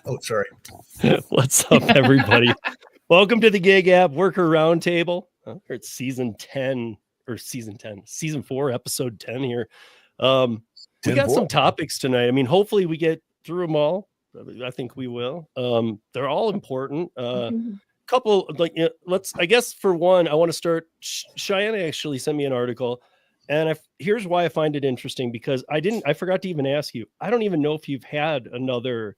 Oh, sorry. What's up, everybody? Welcome to the GiG App Worker Roundtable. It's season 4, episode 10 here. We got some topics tonight. I mean, hopefully we get through them all. I think we will. They're all important. Couple, I guess for one, I want to start. Cheyenne actually sent me an article. And here's why I find it interesting, because I forgot to even ask you. I don't even know if you've had another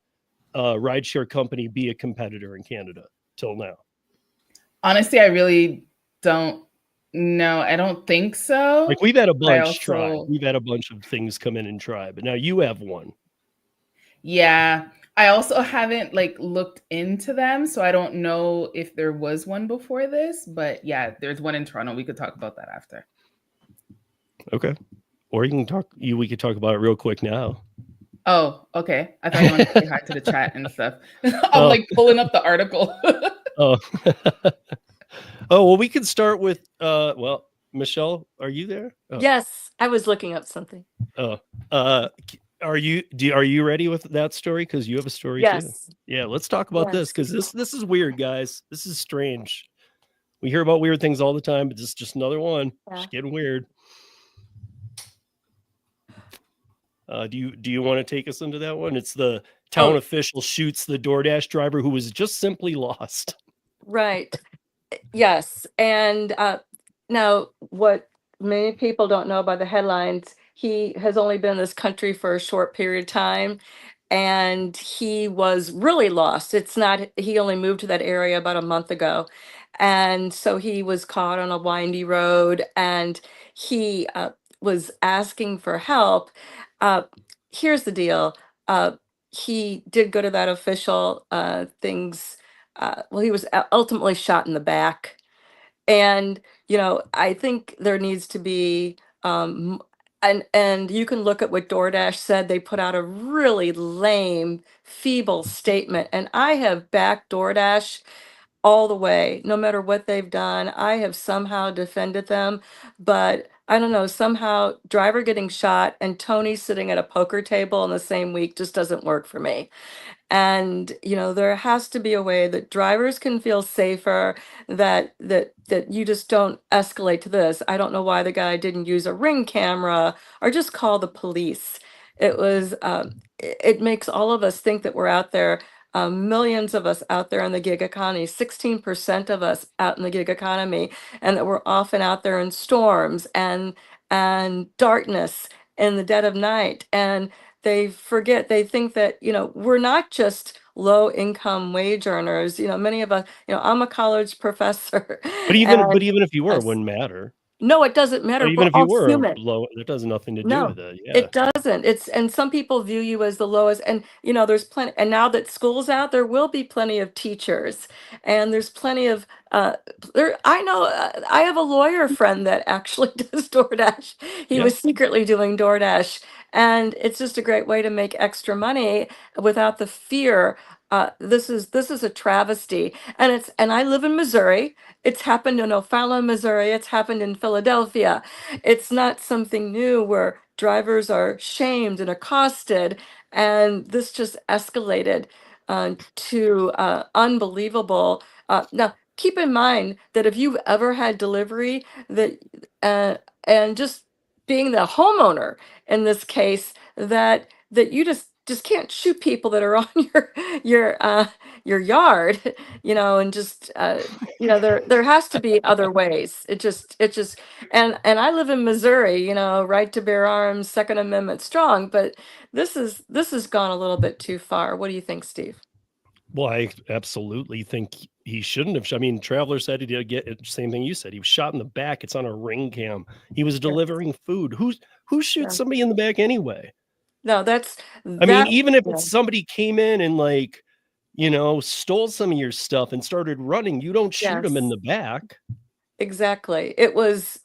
rideshare company be a competitor in Canada till now. Honestly, I really don't know. I don't think so. Like, we've had a bunch try. We've had a bunch of things come in and try, but now you have one. Yeah. I also haven't looked into them, so I don't know if there was one before this, but yeah, there's one in Toronto. We could talk about that after. Okay. Or we could talk about it real quick now. Oh, okay. I thought you wanted to say hi to the chat and stuff. I'm pulling up the article. Oh, well, we can start with, Michelle, are you there? Oh. Yes, I was looking up something. Oh, are you ready with that story? Because you have a story too. Yeah, let's talk about this, because this is weird, guys. This is strange. We hear about weird things all the time, but this is just another one. Just getting weird. Do you want to take us into that one? It's the town official shoots the DoorDash driver who was just simply lost. Right. Yes. And now what many people don't know by the headlines, he has only been in this country for a short period of time, and he was really lost. He only moved to that area about a month ago. And so he was caught on a windy road, and he was asking for help. Here's the deal. He did go to that official things. He was ultimately shot in the back. And, I think there needs to be, and you can look at what DoorDash said. They put out a really lame, feeble statement. And I have backed DoorDash all the way, no matter what they've done. I have somehow defended them, but I don't know, somehow driver getting shot and Tony sitting at a poker table in the same week just doesn't work for me. And there has to be a way that drivers can feel safer, that you just don't escalate to this. I don't know why the guy didn't use a Ring camera or just call the police. It makes all of us think that we're out there. Millions of us out there in the gig economy, 16% of us out in the gig economy, and that we're often out there in storms and darkness in the dead of night. And they think that, we're not just low income wage earners. Many of us, I'm a college professor. But even if you were, it wouldn't matter. No, it doesn't matter. Even if you were low, it does nothing to do with it. Yeah. It doesn't. And some people view you as the lowest. And there's plenty. And now that school's out, there will be plenty of teachers, and there's plenty of. I know. I have a lawyer friend that actually does DoorDash. He was secretly doing DoorDash, and it's just a great way to make extra money without the fear. This is a travesty, and I live in Missouri. It's happened in O'Fallon, Missouri. It's happened in Philadelphia. It's not something new where drivers are shamed and accosted, and this just escalated to unbelievable. Now, keep in mind that if you've ever had delivery, and just being the homeowner in this case, that you just can't shoot people that are on your yard, and just there has to be other ways. It just and I live in Missouri, right to bear arms, Second Amendment strong, but this has gone a little bit too far. What do you think, Steve? Well, I absolutely think he shouldn't have. I mean, Traveler said he did get it. Same thing you said. He was shot in the back. It's on a Ring cam. He was delivering food. Who shoots somebody in the back anyway? No, I mean, even if somebody came in and stole some of your stuff and started running, you don't shoot them in the back. Exactly. It was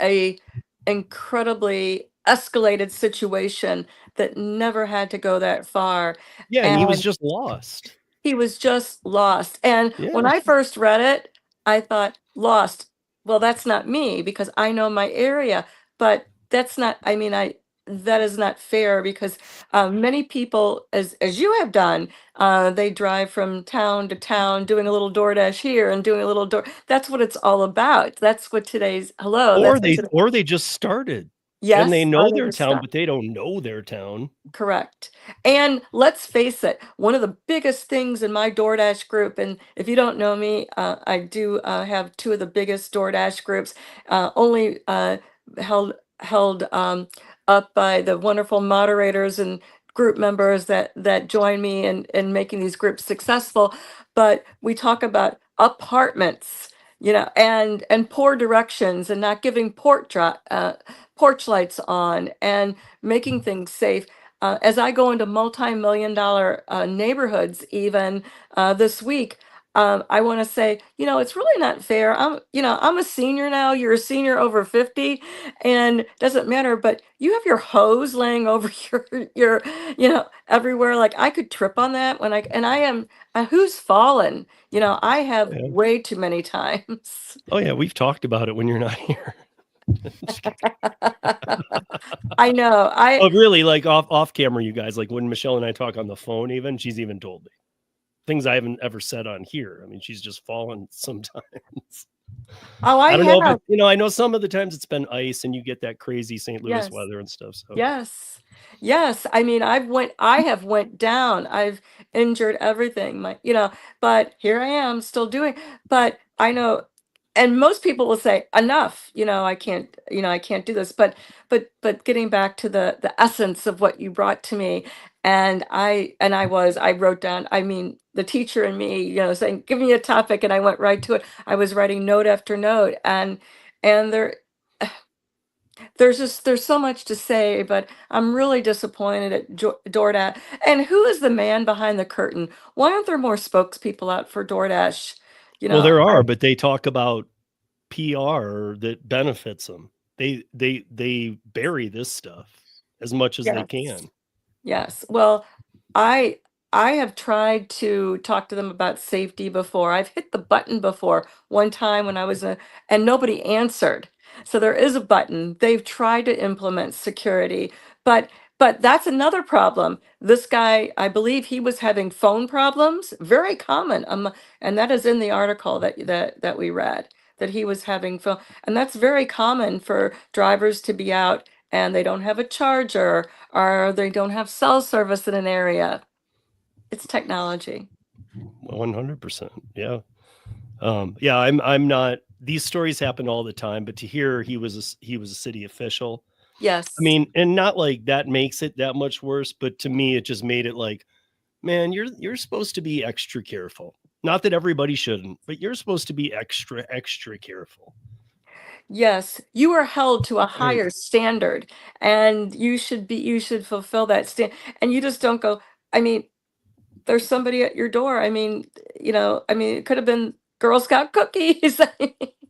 a incredibly escalated situation that never had to go that far. Yeah, and he was just lost. He was just lost. And when I first read it, I thought, lost. Well, that's not me, because I know my area, but that's not, that is not fair because many people, as you have done, they drive from town to town doing a little DoorDash here and doing a little door. That's what it's all about. That's what today's hello. Or they just started. Yes, and they know they their just town, started. but they don't know their town. Correct. And let's face it, one of the biggest things in my DoorDash group, and if you don't know me, I do have two of the biggest DoorDash groups, only held up by the wonderful moderators and group members that join me in making these groups successful. But we talk about apartments, and poor directions and not giving porch lights on and making things safe. As I go into multi-million-dollar neighborhoods, even this week, I want to say, it's really not fair. I'm a senior now. You're a senior over 50, and it doesn't matter. But you have your hose laying over your everywhere. Like I could trip on that I am. Who's fallen? I have way too many times. Oh yeah, we've talked about it when you're not here. I know. Oh, really? Like off camera, you guys. Like when Michelle and I talk on the phone, she's even told me things I haven't ever said on here. I mean, she's just fallen sometimes. Oh, I don't know. But, I know some of the times it's been ice, and you get that crazy St. Louis weather and stuff. So yes. I mean, I have went down. I've injured everything. But here I am still doing. But I know. And most people will say, enough, I can't do this. But getting back to the essence of what you brought to me, and I wrote down, the teacher and me, saying, give me a topic, and I went right to it. I was writing note after note, and there's so much to say, but I'm really disappointed at DoorDash. And who is the man behind the curtain? Why aren't there more spokespeople out for DoorDash? Well, there are, but they talk about PR that benefits them. They bury this stuff as much as they can. Yes. Well, I have tried to talk to them about safety before. I've hit the button before one time when I was and nobody answered. So there is a button. They've tried to implement security, but that's another problem. This guy, I believe he was having phone problems, very common. And that is in the article that we read, that he was having phone. And that's very common for drivers to be out and they don't have a charger or they don't have cell service in an area. It's technology. 100%. Yeah. Yeah, I'm not, these stories happen all the time, but to hear he was a city official. Yes. I mean, and not like that makes it that much worse, but to me, it just made it like, man, you're supposed to be extra careful. Not that everybody shouldn't, but you're supposed to be extra careful. Yes, you are held to a higher standard, and you should fulfill that standard. And you just don't go, there's somebody at your door. It could have been Girl Scout cookies.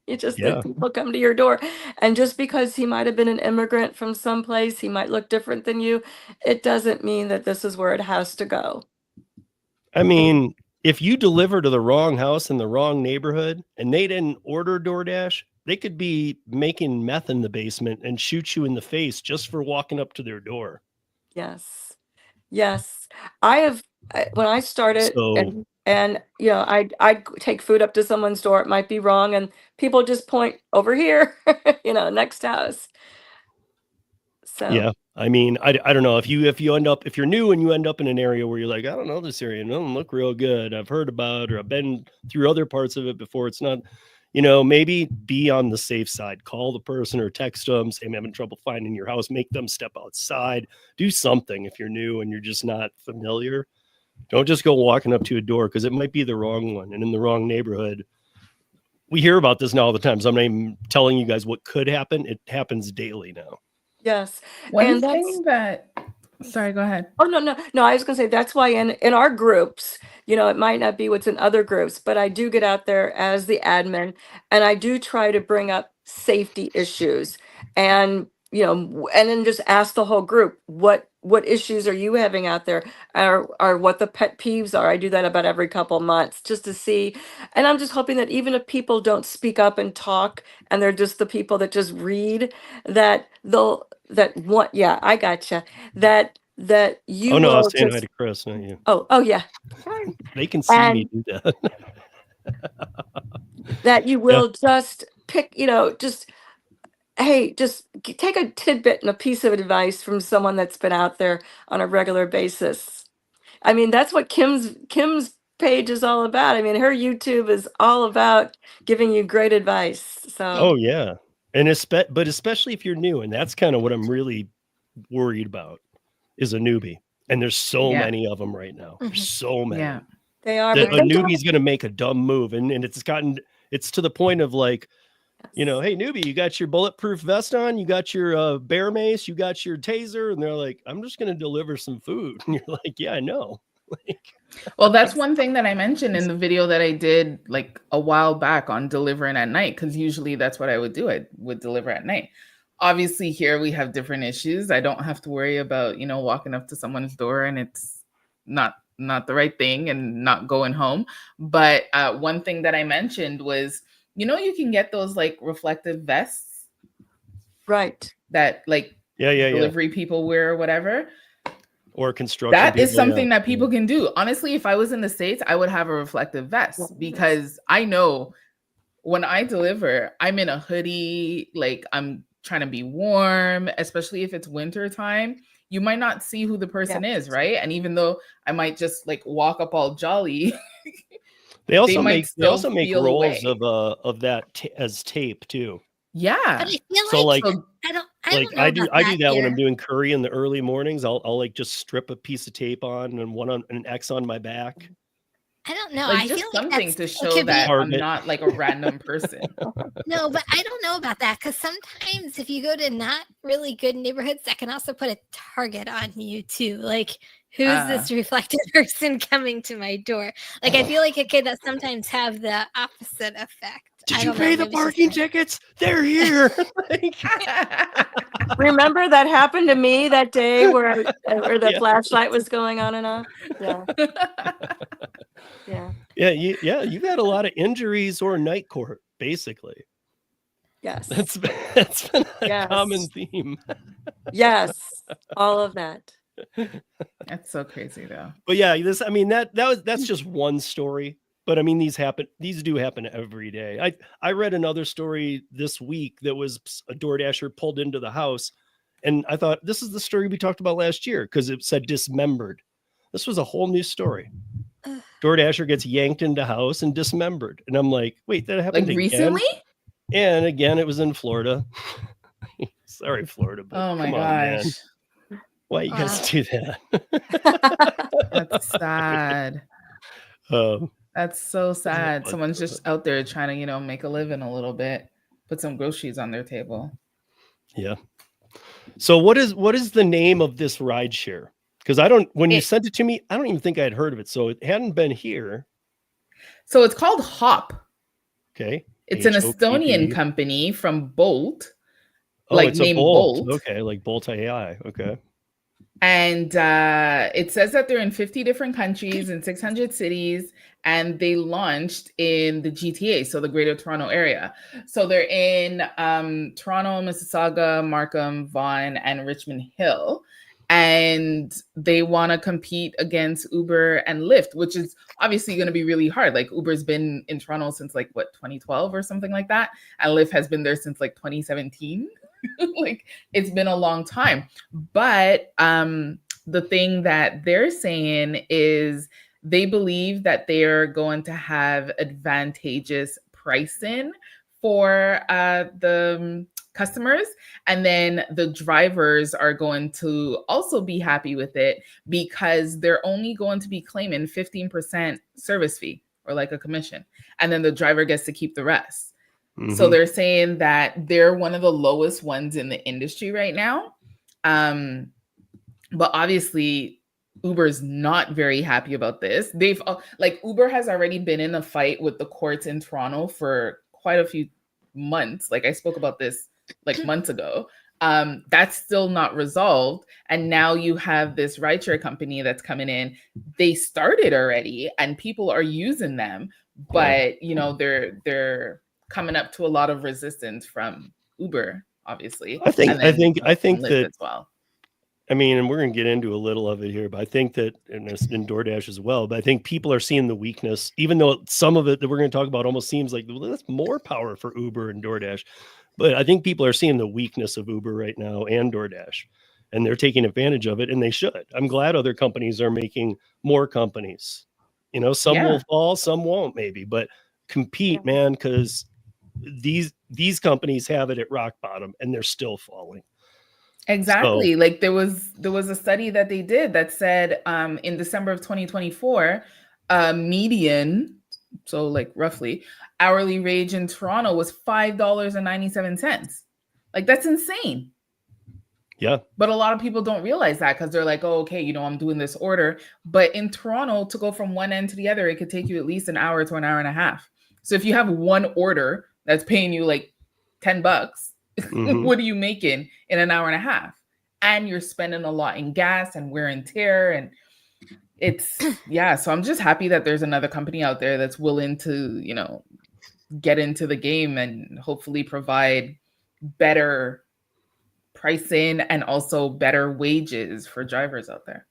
You just think people come to your door, and just because he might have been an immigrant from someplace, he might look different than you. It doesn't mean that this is where it has to go. I mean, if you deliver to the wrong house in the wrong neighborhood and they didn't order DoorDash, they could be making meth in the basement and shoot you in the face just for walking up to their door. Yes. When I started, and I'd take food up to someone's door. It might be wrong, and people just point over here, next house. So yeah, I mean, I don't know if you're new and you end up in an area where you're like, I don't know this area, it doesn't look real good. I've heard about, or I've been through other parts of it before. It's not, maybe be on the safe side. Call the person or text them, say I'm having trouble finding your house. Make them step outside. Do something if you're new and you're just not familiar. Don't just go walking up to a door because it might be the wrong one and in the wrong neighborhood. We hear about this now all the time. So I'm not even telling you guys what could happen. It happens daily now. Yes. One thing that, sorry, go ahead. Oh, no. I was going to say, that's why in our groups, it might not be what's in other groups, but I do get out there as the admin and I do try to bring up safety issues and, and then just ask the whole group, what what issues are you having out there, or what the pet peeves are. I do that about every couple months just to see. And I'm just hoping that even if people don't speak up and talk, and they're just the people that just read, that they'll, that what, yeah, I gotcha. That you Oh no, I was will saying hi just, to Chris, not you. oh, yeah. They can see me And do that. that you Yeah. will just pick, just, hey, just take a tidbit and a piece of advice from someone that's been out there on a regular basis. I mean, that's what Kim's page is all about. I mean, her YouTube is all about giving you great advice. So, Oh yeah. And but especially if you're new, and that's kind of what I'm really worried about, is a newbie. And there's so Yeah. many of them right now. There's so many. Yeah. they are, That but a they don't. newbie's going to make a dumb move, and it's to the point of like, hey newbie, you got your bulletproof vest on, you got your bear mace, you got your taser, and they're like, I'm just going to deliver some food. And you're like, yeah, I know. Well, that's one thing that I mentioned in the video that I did like a while back on delivering at night, because usually that's what I would do. I would deliver at night. Obviously, here we have different issues. I don't have to worry about, walking up to someone's door and it's not the right thing and not going home. But one thing that I mentioned was, you can get those like reflective vests, Right. that like Yeah. delivery people wear or whatever. Or construction. That is people, something that people can do. Honestly, if I was in the States, I would have a reflective vest, because I know when I deliver, I'm in a hoodie, like I'm trying to be warm, especially if it's winter time. You might not see who the person is, right? And even though I might just like walk up all jolly, They also might make feel rolls away. of that as tape too. Yeah. But I feel So like, I don't know I do about that when here. I'm doing curry in the early mornings. I'll like just strip a piece of tape on and an X on my back. I don't know. Like I just feel like something that's, to it show could be, that I'm Target. not like a random person. no, but I don't know about that, because sometimes if you go to not really good neighborhoods, that can also put a target on you too. Like, who's this reflected person coming to my door? Like, I feel like it could sometimes have the opposite effect. Did you pay the parking tickets? They're here. Remember that happened to me that day where the flashlight was going on and off? Yeah. You've had a lot of injuries or night court, basically. Yes. That's been a common theme. Yes. All of that. That's so crazy though. But yeah, that's just one story. But I mean, these do happen every day. I read another story this week that was a DoorDasher pulled into the house, and I thought, this is the story we talked about last year, because it said dismembered. This was a whole new story. DoorDasher gets yanked into house and dismembered. And I'm like, wait, that happened like again? recently? And again, it was in Florida. Sorry, Florida, but oh my come gosh. on, man. Why you guys do that? That's sad. That's so sad. Someone's just out there trying to, make a living a little bit, put some groceries on their table. Yeah. So what is the name of this ride share? Because when you sent it to me, I don't even think I had heard of it. So it hadn't been here. So it's called Hop. Okay. It's an Estonian company from Bolt. It's named Bolt. Okay, like Bolt AI. Okay. And it says that they're in 50 different countries and 600 cities, and they launched in the GTA, so the Greater Toronto area. So they're in Toronto, Mississauga, Markham, Vaughan, and Richmond Hill. And they want to compete against Uber and Lyft, which is obviously going to be really hard. Like Uber's been in Toronto since 2012 or something like that. And Lyft has been there since 2017. Like it's been a long time. But the thing that they're saying is they believe that they're going to have advantageous pricing for the customers, and then the drivers are going to also be happy with it, because they're only going to be claiming 15% service fee, or like a commission, and then the driver gets to keep the rest. Mm-hmm. So they're saying that they're one of the lowest ones in the industry right now. But obviously Uber's not very happy about this. Uber has already been in a fight with the courts in Toronto for quite a few months. Like I spoke about this months ago. That's still not resolved. And now you have this rideshare company that's coming in. They started already and people are using them, but they're coming up to a lot of resistance from Uber, obviously. I think Lyft that as well. I mean, and we're going to get into a little of it here, but I think that, and it's in DoorDash as well, but I think people are seeing the weakness, even though some of it that we're going to talk about almost seems like, well, that's more power for Uber and DoorDash. But I think people are seeing the weakness of Uber right now and DoorDash, and they're taking advantage of it, and they should. I'm glad other companies are making more companies. Some will fall, some won't maybe, but compete, man, because these companies have it at rock bottom, and they're still falling. Exactly. So, like there was a study that they did that said in December of 2024, median, so like roughly hourly wage in Toronto was $5.97. Like that's insane. Yeah. But a lot of people don't realize that because they're like, oh, okay, I'm doing this order. But in Toronto, to go from one end to the other, it could take you at least an hour to an hour and a half. So if you have one order that's paying you like $10, what are you making in an hour and a half? And you're spending a lot in gas and wear and tear. And it's, so I'm just happy that there's another company out there that's willing to, get into the game and hopefully provide better pricing and also better wages for drivers out there.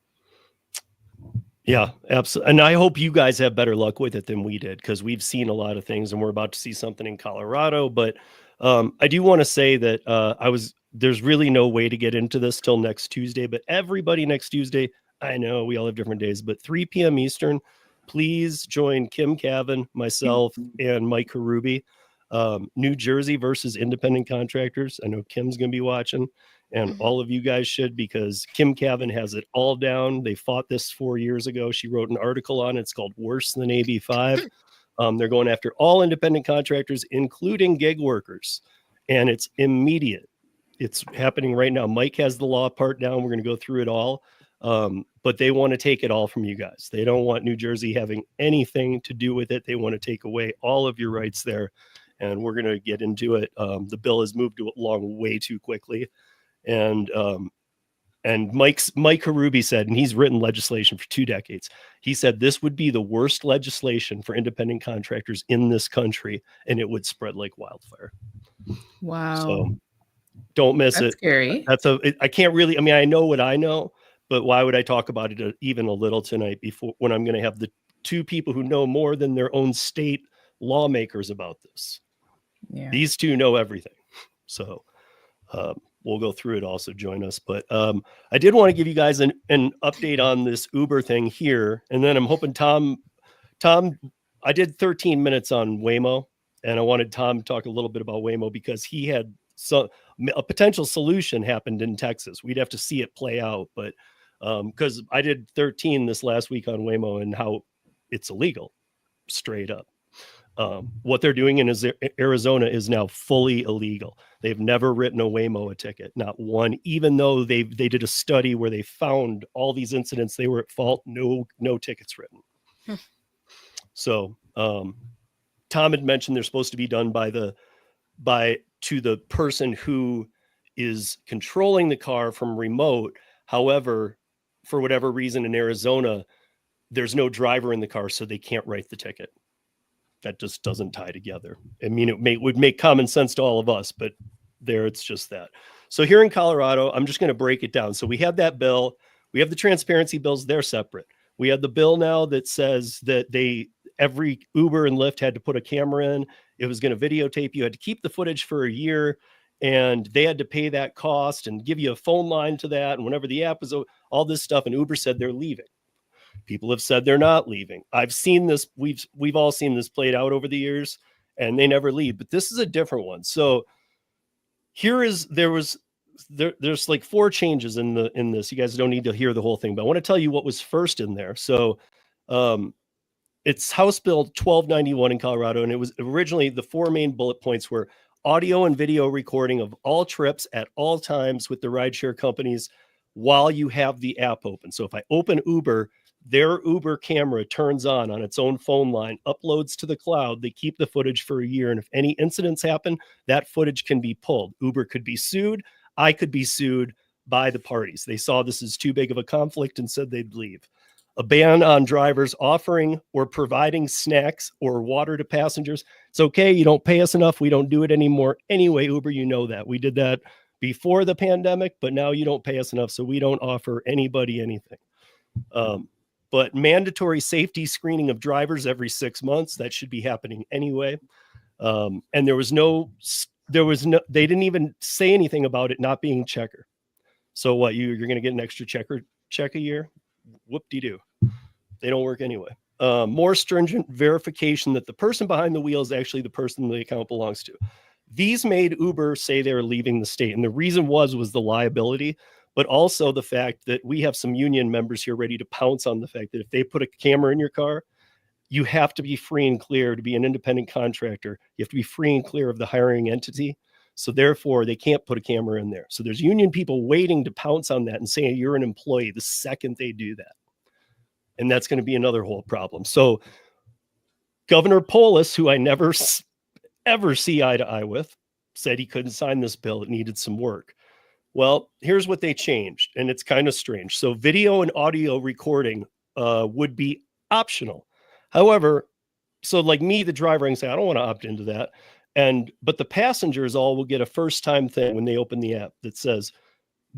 Yeah, absolutely. And I hope you guys have better luck with it than we did, because we've seen a lot of things and we're about to see something in Colorado. But I do want to say that there's really no way to get into this till next Tuesday, but everybody next Tuesday, I know we all have different days, but 3 p.m. Eastern, please join Kim Cavan, myself, and Mike Karubi. New Jersey versus independent contractors. I know Kim's going to be watching, and all of you guys should, because Kim Cavan has it all down. They fought this 4 years ago. She wrote an article on it. It's called Worse Than AB5. They're going after all independent contractors, including gig workers, and it's immediate. It's happening right now. Mike has the law part down. We're going to go through it all. But they want to take it all from you guys. They don't want New Jersey having anything to do with it. They want to take away all of your rights there. And we're going to get into it. The bill has moved along way too quickly. And Mike Karubi said, and he's written legislation for 2 decades. He said this would be the worst legislation for independent contractors in this country, and it would spread like wildfire. Wow. So don't miss it. Scary. I can't really, I mean, I know what I know, but why would I talk about it even a little tonight when I'm going to have the 2 people who know more than their own state lawmakers about this? Yeah. These 2 know everything. So we'll go through it also. Join us. But I did want to give you guys an update on this Uber thing here. And then I'm hoping Tom, I did 13 minutes on Waymo, and I wanted Tom to talk a little bit about Waymo because he had a potential solution happened in Texas. We'd have to see it play out, but because I did 13 this last week on Waymo and how it's illegal, straight up. What they're doing in Arizona is now fully illegal. They've never written a Waymo a ticket, not one, even though they did a study where they found all these incidents. They were at fault. No tickets written. So Tom had mentioned they're supposed to be done to the person who is controlling the car from remote. However, for whatever reason in Arizona, there's no driver in the car, so they can't write the ticket. That just doesn't tie together. I mean, it would make common sense to all of us, but there it's just that. So here in Colorado, I'm just going to break it down. So we have that bill. We have the transparency bills. They're separate. We have the bill now that says that every Uber and Lyft had to put a camera in. It was going to videotape. You had to keep the footage for a year, and they had to pay that cost and give you a phone line to that. And whenever the app was all this stuff, and Uber said they're leaving. People have said they're not leaving. I've seen this. We've all seen this played out over the years, and they never leave. But this is a different one. So there's like 4 changes in this. You guys don't need to hear the whole thing, but I want to tell you what was first in there. So it's House Bill 1291 in Colorado, and it was originally the 4 main bullet points were audio and video recording of all trips at all times with the rideshare companies while you have the app open. So if I open Uber, their Uber camera turns on its own phone line, uploads to the cloud. They keep the footage for a year. And if any incidents happen, that footage can be pulled. Uber could be sued. I could be sued by the parties. They saw this as too big of a conflict and said they'd leave. A ban on drivers offering or providing snacks or water to passengers. It's okay. You don't pay us enough. We don't do it anymore. Anyway, Uber, you know that. We did that before the pandemic, but now you don't pay us enough, so we don't offer anybody anything. But mandatory safety screening of drivers every 6 months, that should be happening anyway. And they didn't even say anything about it not being checker. So what, you're going to get an extra check a year? Whoop-de-doo. They don't work anyway. More stringent verification that the person behind the wheel is actually the person the account belongs to. These made Uber say they were leaving the state. And the reason was the liability, but also the fact that we have some union members here ready to pounce on the fact that if they put a camera in your car, you have to be free and clear to be an independent contractor. You have to be free and clear of the hiring entity. So therefore, they can't put a camera in there. So there's union people waiting to pounce on that and saying you're an employee the second they do that. And that's going to be another whole problem. So Governor Polis, who I never ever see eye to eye with, said he couldn't sign this bill. It needed some work. Well, here's what they changed, and it's kind of strange. So video and audio recording would be optional. However, so like me, the driver, I can say, I don't want to opt into that. But the passengers all will get a first-time thing when they open the app that says,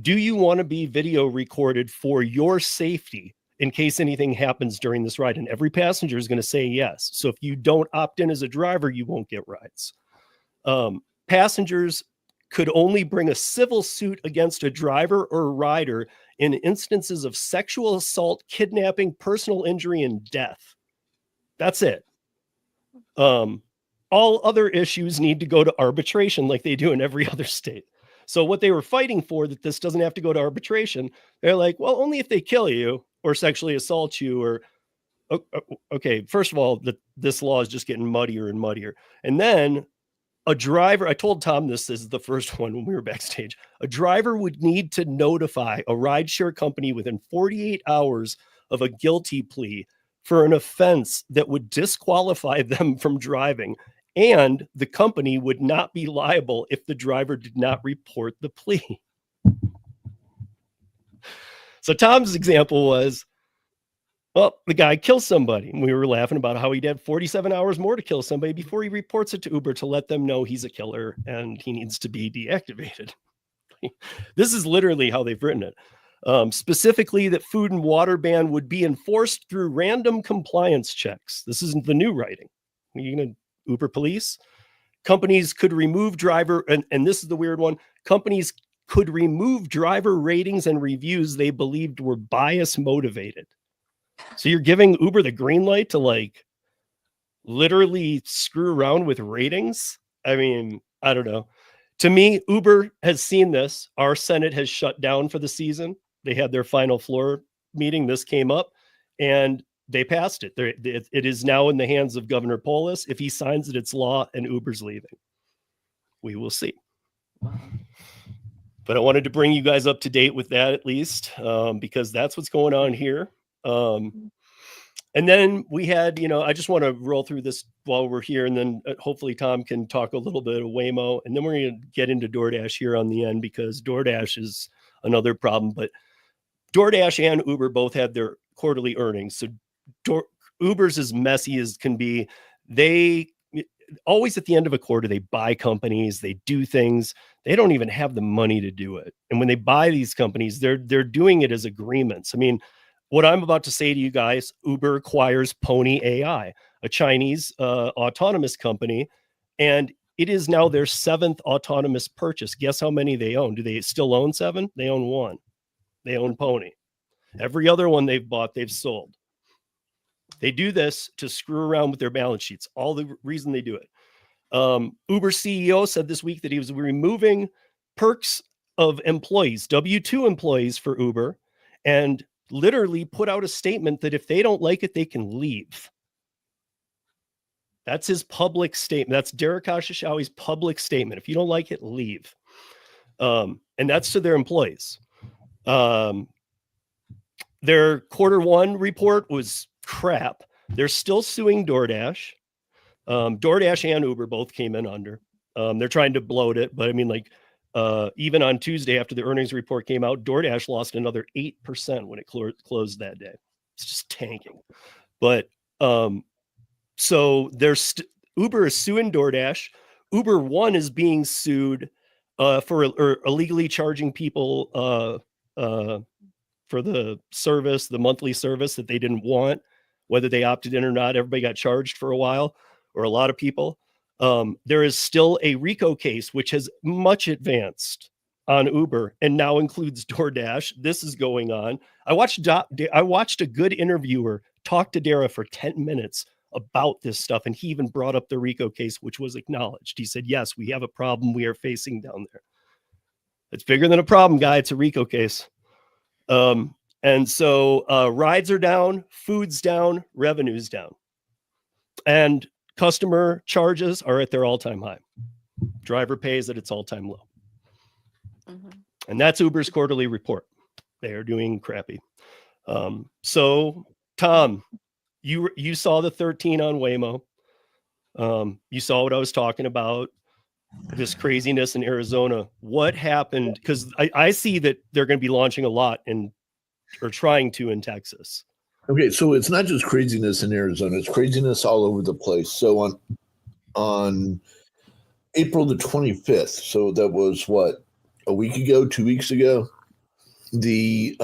do you want to be video recorded for your safety in case anything happens during this ride? And every passenger is going to say yes. So if you don't opt in as a driver, you won't get rides. Passengers could only bring a civil suit against a driver or rider in instances of sexual assault, kidnapping, personal injury, and death. That's it. All other issues need to go to arbitration like they do in every other state. So what they were fighting for, that this doesn't have to go to arbitration, they're like, well, only if they kill you or sexually assault you or, okay, first of all, this law is just getting muddier and muddier. And then a driver, I told Tom this is the first one when we were backstage, a driver would need to notify a rideshare company within 48 hours of a guilty plea for an offense that would disqualify them from driving. And the company would not be liable if the driver did not report the plea. So Tom's example was, well, the guy kills somebody. And we were laughing about how he'd had 47 hours more to kill somebody before he reports it to Uber to let them know he's a killer and he needs to be deactivated. This is literally how they've written it. Specifically, that food and water ban would be enforced through random compliance checks. This isn't the new writing. You're going to Uber police. Companies could remove driver, and this is the weird one, companies could remove driver ratings and reviews they believed were bias motivated. So you're giving Uber the green light to like literally screw around with ratings? I mean, I don't know. To me, Uber has seen this. Our Senate has shut down for the season. They had their final floor meeting. This came up and they passed it. It is now in the hands of Governor Polis. If he signs it, it's law and Uber's leaving. We will see. But I wanted to bring you guys up to date with that at least, because that's what's going on here. And then we had, I just want to roll through this while we're here, and then hopefully Tom can talk a little bit of Waymo, and then we're going to get into DoorDash here on the end, because DoorDash is another problem. But DoorDash and Uber both had their quarterly earnings. So Uber's as messy as can be. They always at the end of a quarter, they buy companies, they do things. They don't even have the money to do it. And when they buy these companies, they're doing it as agreements. I mean, what I'm about to say to you guys, Uber acquires Pony AI, a Chinese autonomous company, and it is now their 7th autonomous purchase. Guess how many they own? Do they still own 7? They own 1. They own Pony. Every other one they've bought, they've sold. They do this to screw around with their balance sheets. All the reason they do it. Uber CEO said this week that he was removing perks of employees, W-2 employees for Uber, and literally put out a statement that if they don't like it, they can leave. That's his public statement. That's Derek Khosrowshahi's public statement. If you don't like it, leave. And that's to their employees. Their Q1 report was crap. They're still suing DoorDash. DoorDash and Uber both came in under. They're trying to bloat it, but I mean, like, even on Tuesday after the earnings report came out, DoorDash lost another 8% when it closed that day. It's just tanking. But so there's Uber is suing DoorDash. Uber One is being sued for illegally charging people for the service, the monthly service that they didn't want, whether they opted in or not. Everybody got charged for a while, or a lot of people. There is still a RICO case, which has much advanced on Uber and now includes DoorDash. This is going on. I watched a good interviewer talk to Dara for 10 minutes about this stuff, and he even brought up the RICO case, which was acknowledged. He said, yes, we have a problem we are facing down there. It's bigger than a problem, guy. It's a RICO case. And so rides are down, food's down, revenue's down. And customer charges are at their all-time high. Driver pays at its all-time low. Mm-hmm. And that's Uber's quarterly report. They are doing crappy. So, Tom, you saw the 13 on Waymo. You saw what I was talking about, this craziness in Arizona. What happened? Because I see that they're going to be launching a lot or trying to in Texas. Okay, so it's not just craziness in Arizona; it's craziness all over the place. So on April the 25th, so that was what, a week ago, 2 weeks ago, the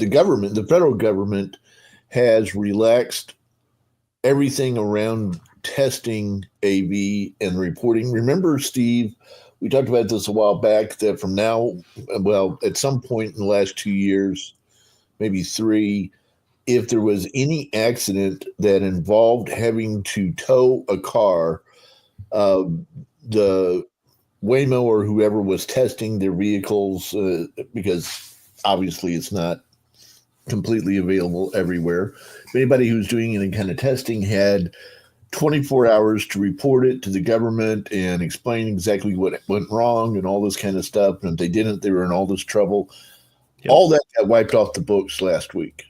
government, the federal government, has relaxed everything around testing AV and reporting. Remember, Steve, we talked about this a while back, that from now, well, at some point in the last 2 years, maybe 3, if there was any accident that involved having to tow a car, the Waymo or whoever was testing their vehicles, because obviously it's not completely available everywhere. If anybody who's doing any kind of testing had 24 hours to report it to the government and explain exactly what went wrong and all this kind of stuff. And if they didn't, they were in all this trouble. Yep. All that got wiped off the books last week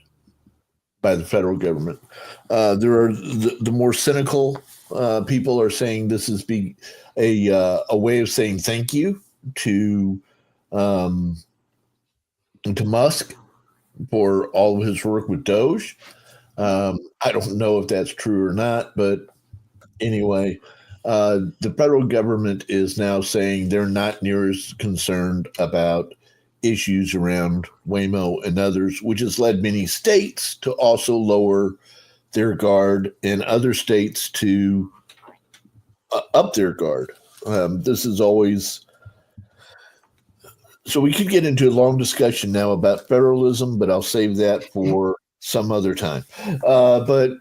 by the federal government. There are the more cynical people are saying this is a way of saying thank you to Musk for all of his work with Doge. I don't know if that's true or not, but anyway, the federal government is now saying they're not near as concerned about issues around Waymo and others, which has led many states to also lower their guard and other states to up their guard. This is always... So we could get into a long discussion now about federalism, but I'll save that for some other time. But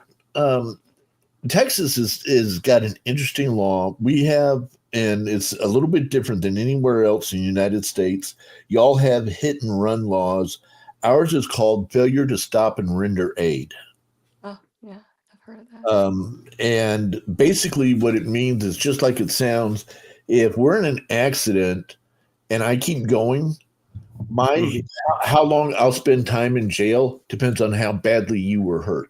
Texas is got an interesting law. We have, and it's a little bit different than anywhere else in the United States. Y'all have hit and run laws. Ours is called failure to stop and render aid. Oh, yeah, I've heard of that. And basically what it means is just like it sounds. If we're in an accident and I keep going, how long I'll spend time in jail depends on how badly you were hurt.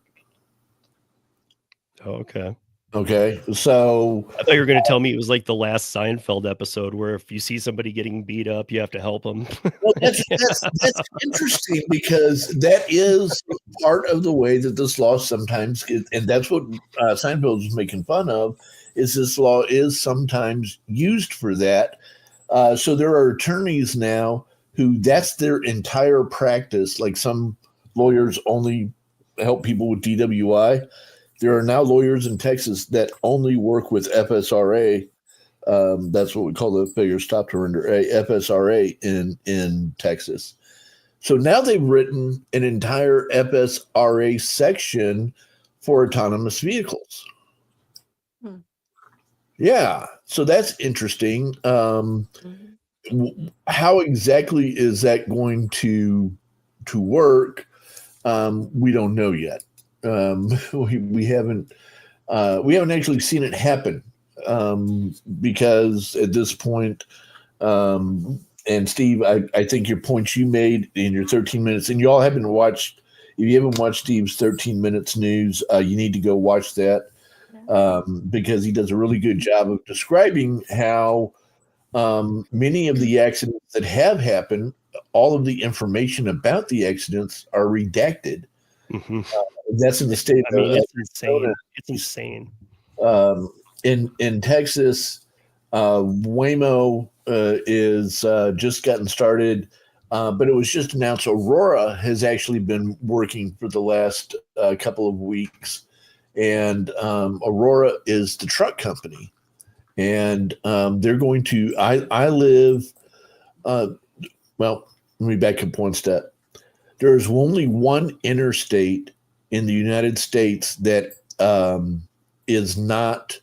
Okay. Okay. So I thought you were going to tell me it was like the last Seinfeld episode where if you see somebody getting beat up, you have to help them. Well, that's interesting, because that is part of the way that this law sometimes gets, and that's what Seinfeld was making fun of, is this law is sometimes used for that. So there are attorneys now who that's their entire practice. Like some lawyers only help people with DWI. There are now lawyers in Texas that only work with FSRA. That's what we call the failure stop to render FSRA in Texas. So now they've written an entire FSRA section for autonomous vehicles. Yeah, so that's interesting. How exactly is that going to work? We don't know yet. We haven't actually seen it happen, because at this point, and Steve, I think your points you made in your 13 minutes, and you all haven't watched. If you haven't watched Steve's 13 minutes news, you need to go watch that. Because he does a really good job of describing how Many of the accidents that have happened, all of the information about the accidents are redacted. Mm-hmm. That's in the state. I mean, it's insane. It's insane. In Texas, Waymo is just gotten started, but it was just announced Aurora has actually been working for the last couple of weeks, and Aurora is the truck company, and they're going to. I live. Well, let me back up one step. There is only one interstate in the United States that is not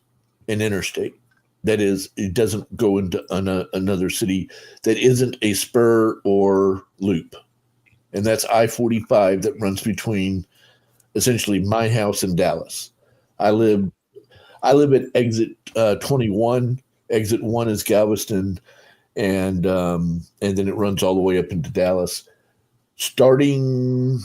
an interstate. That is, it doesn't go into another city that isn't a spur or loop. And that's I-45 that runs between essentially my house and Dallas. I live at exit 21. Exit 1 is Galveston, and then it runs all the way up into Dallas. Starting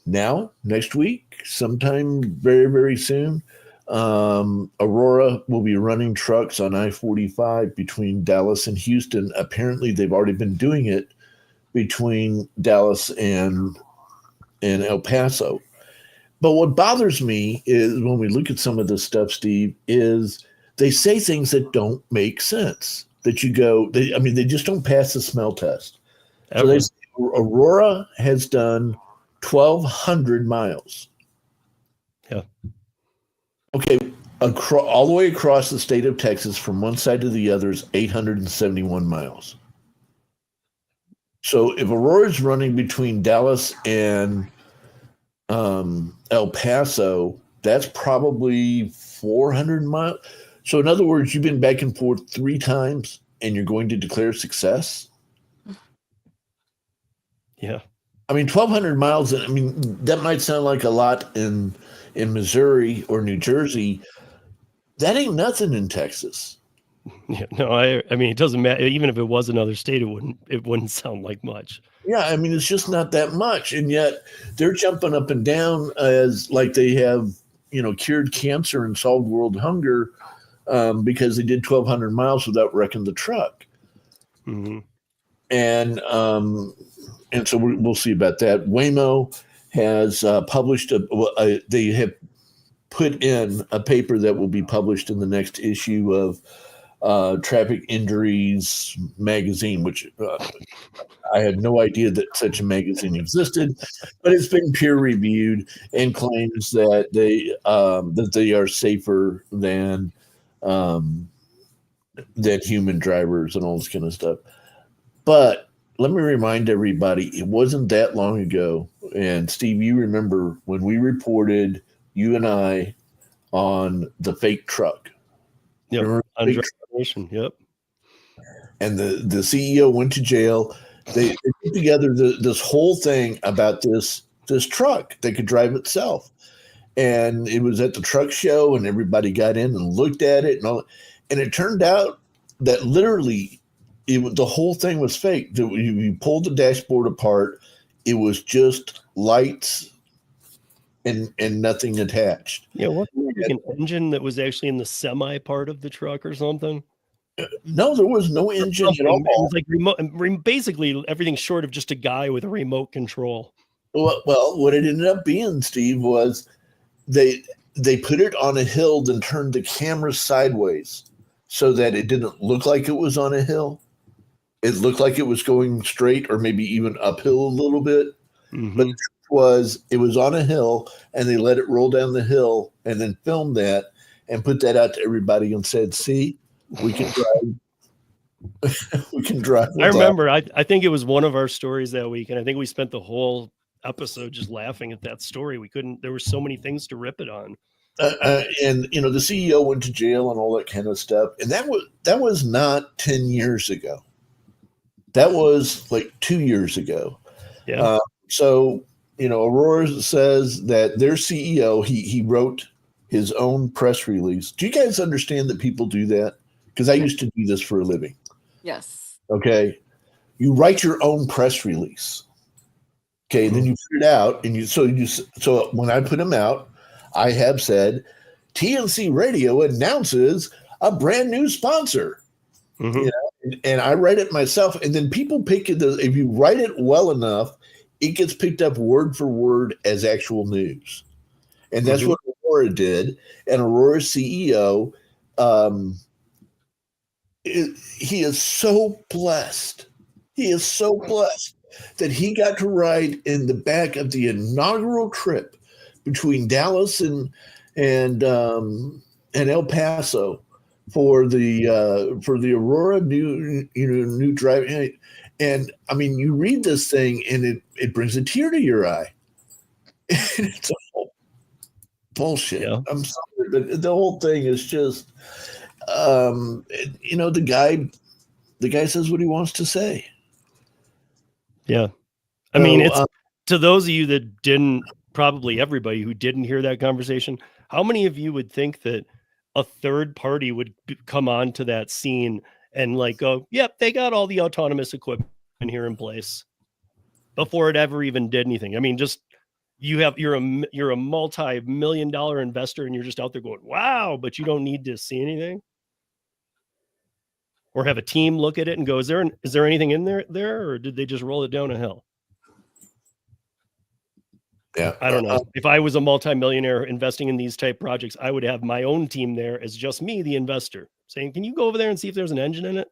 now, next week, sometime very, very soon, Aurora will be running trucks on I-45 between Dallas and Houston. Apparently, they've already been doing it between Dallas and El Paso. But what bothers me is when we look at some of this stuff, Steve, is they say things that don't make sense. That you go, they just don't pass the smell test. So they say Aurora has done 1,200 miles. Yeah. Okay, all the way across the state of Texas from one side to the other is 871 miles. So if Aurora is running between Dallas and El Paso, that's probably 400 miles. So in other words, you've been back and forth 3 times and you're going to declare success? Yeah. I mean, 1,200 miles, I mean, that might sound like a lot in Missouri or New Jersey. That ain't nothing in Texas. Yeah, no, I mean, it doesn't matter. Even if it was another state, it wouldn't sound like much. Yeah, I mean, it's just not that much. And yet they're jumping up and down as like they have, cured cancer and solved world hunger because they did 1,200 miles without wrecking the truck. Mm-hmm. And so we'll see about that. Waymo has published they have put in a paper that will be published in the next issue of Traffic Injuries magazine, which I had no idea that such a magazine existed, but it's been peer reviewed and claims that they are safer than human drivers and all this kind of stuff. But let me remind everybody, it wasn't that long ago. And Steve, you remember when we reported, you and I, on the fake truck. Yep. Yep. And the CEO went to jail. They put together this whole thing about this truck that could drive itself. And it was at the truck show and everybody got in and looked at it and all. And it turned out that literally the whole thing was fake. You pulled the dashboard apart. It was just lights and nothing attached. Yeah, wasn't there like an engine that was actually in the semi part of the truck or something? No, there was no engine at all. It was like remote, basically everything short of just a guy with a remote control. Well, what it ended up being, Steve, was they put it on a hill and turned the camera sideways so that it didn't look like it was on a hill. It looked like it was going straight or maybe even uphill a little bit. Mm-hmm. But the truth it was on a hill and they let it roll down the hill and then filmed that and put that out to everybody and said, see, we can drive. We can drive. I remember, I think it was one of our stories that week. And I think we spent the whole episode just laughing at that story. There were so many things to rip it on. And the CEO went to jail and all that kind of stuff. And that was not 10 years ago. That was like 2 years ago. Yeah. So, Aurora says that their CEO, he wrote his own press release. Do you guys understand that people do that? Because I used to do this for a living. Yes. Okay. You write your own press release. Okay. Mm-hmm. Then you put it out and so when I put them out, I have said TNC Radio announces a brand new sponsor. Mm-hmm. and I write it myself, and then people pick it. If you write it well enough, it gets picked up word for word as actual news, and that's what Aurora did. And Aurora's CEO, he is so blessed. He is so blessed that he got to ride in the back of the inaugural trip between Dallas and El Paso for the Aurora new drive. And I mean, you read this thing and it brings a tear to your eye. It's all bullshit. Yeah. I'm sorry, but the whole thing is just, the guy says what he wants to say. Yeah. I mean, it's to those of you that didn't, probably everybody who didn't hear that conversation, how many of you would think that a third party would come on to that scene and like go, yep, they got all the autonomous equipment here in place before it ever even did anything? I mean, just you're a multi-million-dollar investor and you're just out there going, wow, but you don't need to see anything. Or have a team look at it and go, is there anything in there, or did they just roll it down a hill? Yeah, I don't know. If I was a multimillionaire investing in these type projects, I would have my own team there as just me, the investor, saying, "Can you go over there and see if there's an engine in it?"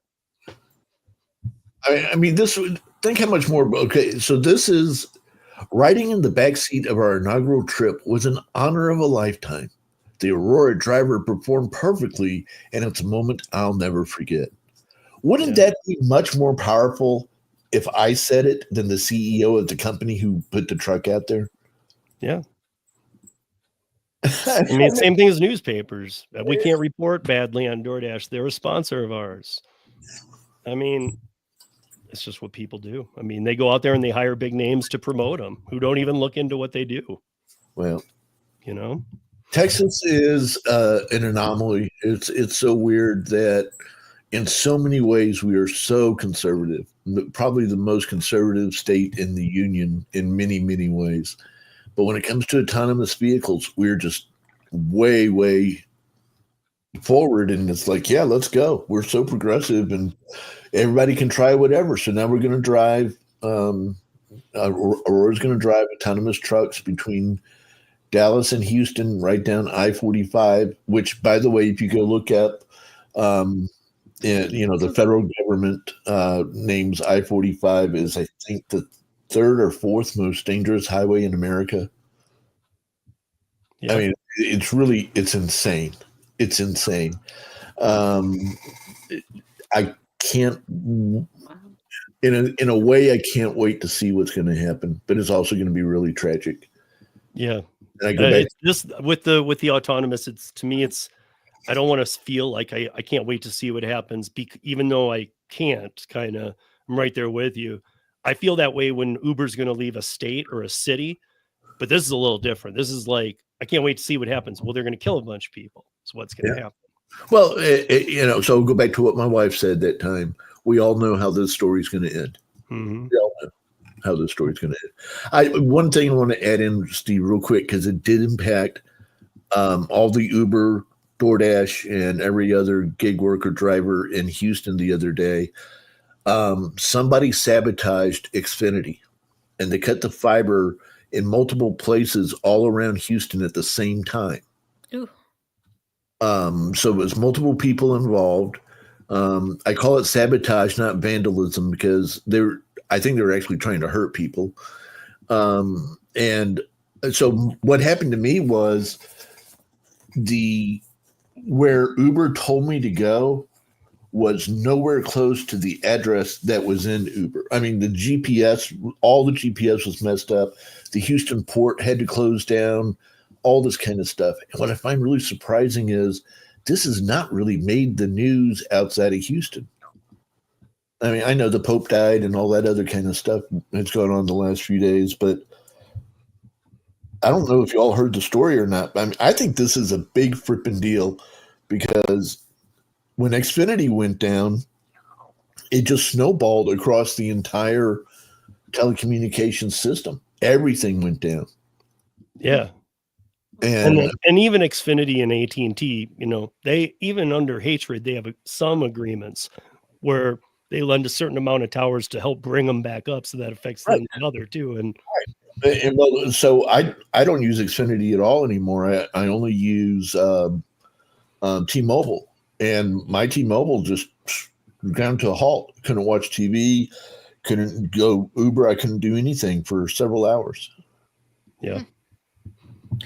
I mean, think how much more. Okay, so this is riding in the backseat of our inaugural trip was an honor of a lifetime. The Aurora driver performed perfectly, and it's a moment I'll never forget. Wouldn't that be much more powerful if I said it than the CEO of the company who put the truck out there? Yeah. I mean, same thing as newspapers. We can't report badly on DoorDash. They're a sponsor of ours. I mean, it's just what people do. I mean, they go out there and they hire big names to promote them who don't even look into what they do. Well, Texas is an anomaly. It's so weird that in so many ways we are so conservative, probably the most conservative state in the union in many, many ways. But when it comes to autonomous vehicles, we're just way, way forward. And it's like, yeah, let's go. We're so progressive and everybody can try whatever. So now we're going to drive, Aurora's going to drive autonomous trucks between Dallas and Houston, right down I-45, which, by the way, if you go look up, the federal government names I-45 is, I think, the third or fourth most dangerous highway in America. Yeah. I mean, it's insane. It's insane. I can't, in a way, I can't wait to see what's going to happen, but it's also going to be really tragic. Yeah. And I go back. It's just with the autonomous, I don't want to feel like I can't wait to see what happens, even though I can't, I'm right there with you. I feel that way when Uber's going to leave a state or a city, but this is a little different. This is like, I can't wait to see what happens. Well, they're going to kill a bunch of people. So what's going to happen? Well, so go back to what my wife said that time. We all know how this story is going to end. Mm-hmm. We all know how this story is going to end. One thing I want to add in, Steve, real quick, because it did impact all the Uber, DoorDash, and every other gig worker driver in Houston the other day. Somebody sabotaged Xfinity, and they cut the fiber in multiple places all around Houston at the same time. Ooh. So it was multiple people involved. I call it sabotage, not vandalism, because I think they were actually trying to hurt people. And so what happened to me was where Uber told me to go was nowhere close to the address that was in Uber. I mean, the GPS, all the GPS was messed up. The Houston port had to close down, all this kind of stuff. And what I find really surprising is this has not really made the news outside of Houston. I mean, I know the Pope died and all that other kind of stuff that's going on the last few days, but I don't know if you all heard the story or not. I mean, I think this is a big fripping deal because when Xfinity went down, it just snowballed across the entire telecommunications system. Everything went down. Yeah. And even Xfinity and AT&T, they even under hatred, they have some agreements where they lend a certain amount of towers to help bring them back up, so that affects them another too. And so I don't use Xfinity at all anymore. I only use T-Mobile, and my T-Mobile just ground to a halt. Couldn't watch TV, couldn't go Uber. I couldn't do anything for several hours. Yeah.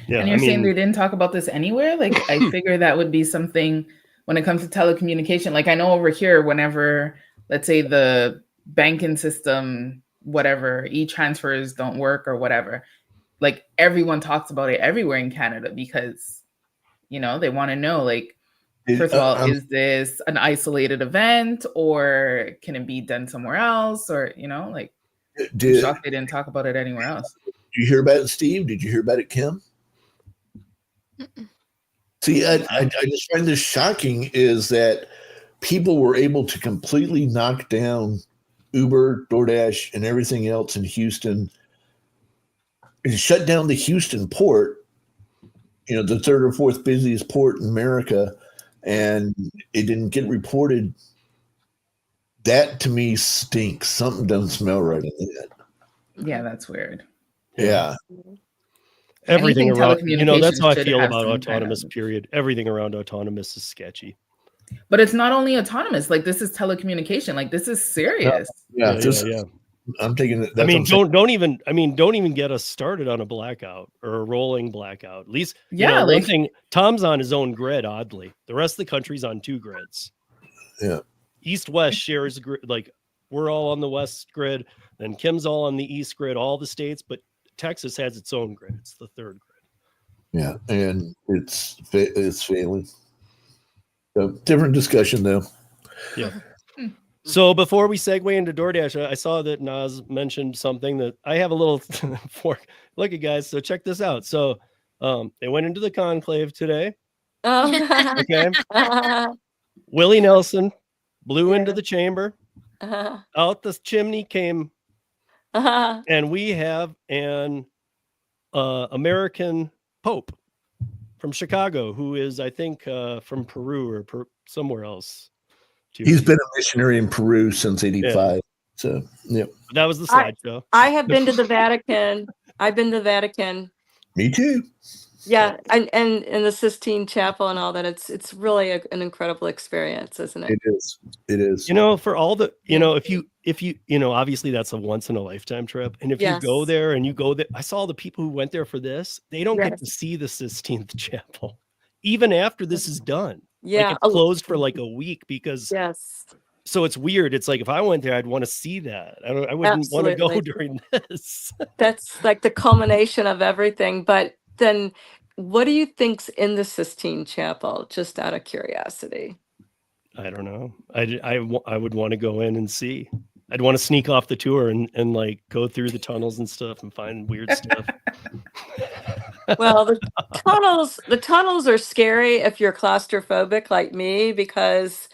And you're saying they didn't talk about this anywhere? Like, I figure that would be something when it comes to telecommunication. Like, I know over here, whenever, let's say, the banking system, whatever, e-transfers don't work or whatever, like, everyone talks about it everywhere in Canada because, you know, they want to know, like, first of all, is this an isolated event, or can it be done somewhere else? Or, you know, like, I'm shocked they didn't talk about it anywhere else. Did you hear about it, Steve? Did you hear about it, Kim? See, I just find this shocking is that people were able to completely knock down Uber, DoorDash, and everything else in Houston and shut down the Houston port, you know, the third or fourth busiest port in America, and it didn't get reported. That to me stinks. Something doesn't smell right in that. Yeah, that's weird. Yeah. Everything around, you know, that's how I feel about autonomous, period. Everything around autonomous is sketchy. But it's not only autonomous. Like, this is telecommunication. Like, this is serious. Yeah. I'm taking it. I mean, don't even get us started on a blackout or a rolling blackout. At least, one thing, Tom's on his own grid, oddly. The rest of the country's on 2 grids. Yeah. East-West shares, like, we're all on the West grid, then Kim's all on the East grid, all the states, but Texas has its own grid. It's the 3rd grid. Yeah, and it's failing. So, different discussion, though. Yeah. So before we segue into DoorDash, I saw that Naz mentioned something that I have a little fork. Look at guys. So check this out. So they went into the conclave today. Okay. Willie Nelson blew into the chamber. Out the chimney came. And we have an American Pope from Chicago, who is, I think, from Peru or somewhere else. He's been a missionary in Peru since '85. Yeah. So, yeah. That was the slideshow. I have been to the Vatican. I've been to the Vatican. Me too. Yeah, and in the Sistine Chapel and all that. It's really an incredible experience, isn't it? It is. You know, for all the, you know, if you obviously that's a once in a lifetime trip, and if you go there, I saw the people who went there for this. They don't get to see the Sistine Chapel, even after this is done. Yeah, like, it's closed for like a week because. Yes. So it's weird. It's like if I went there, I'd want to see that. I wouldn't want to go during this. That's like the culmination of everything. But then, what do you think's in the Sistine Chapel? Just out of curiosity. I don't know. I would want to go in and see. I'd want to sneak off the tour and like go through the tunnels and stuff and find weird stuff. Well, the tunnels are scary if you're claustrophobic like me, because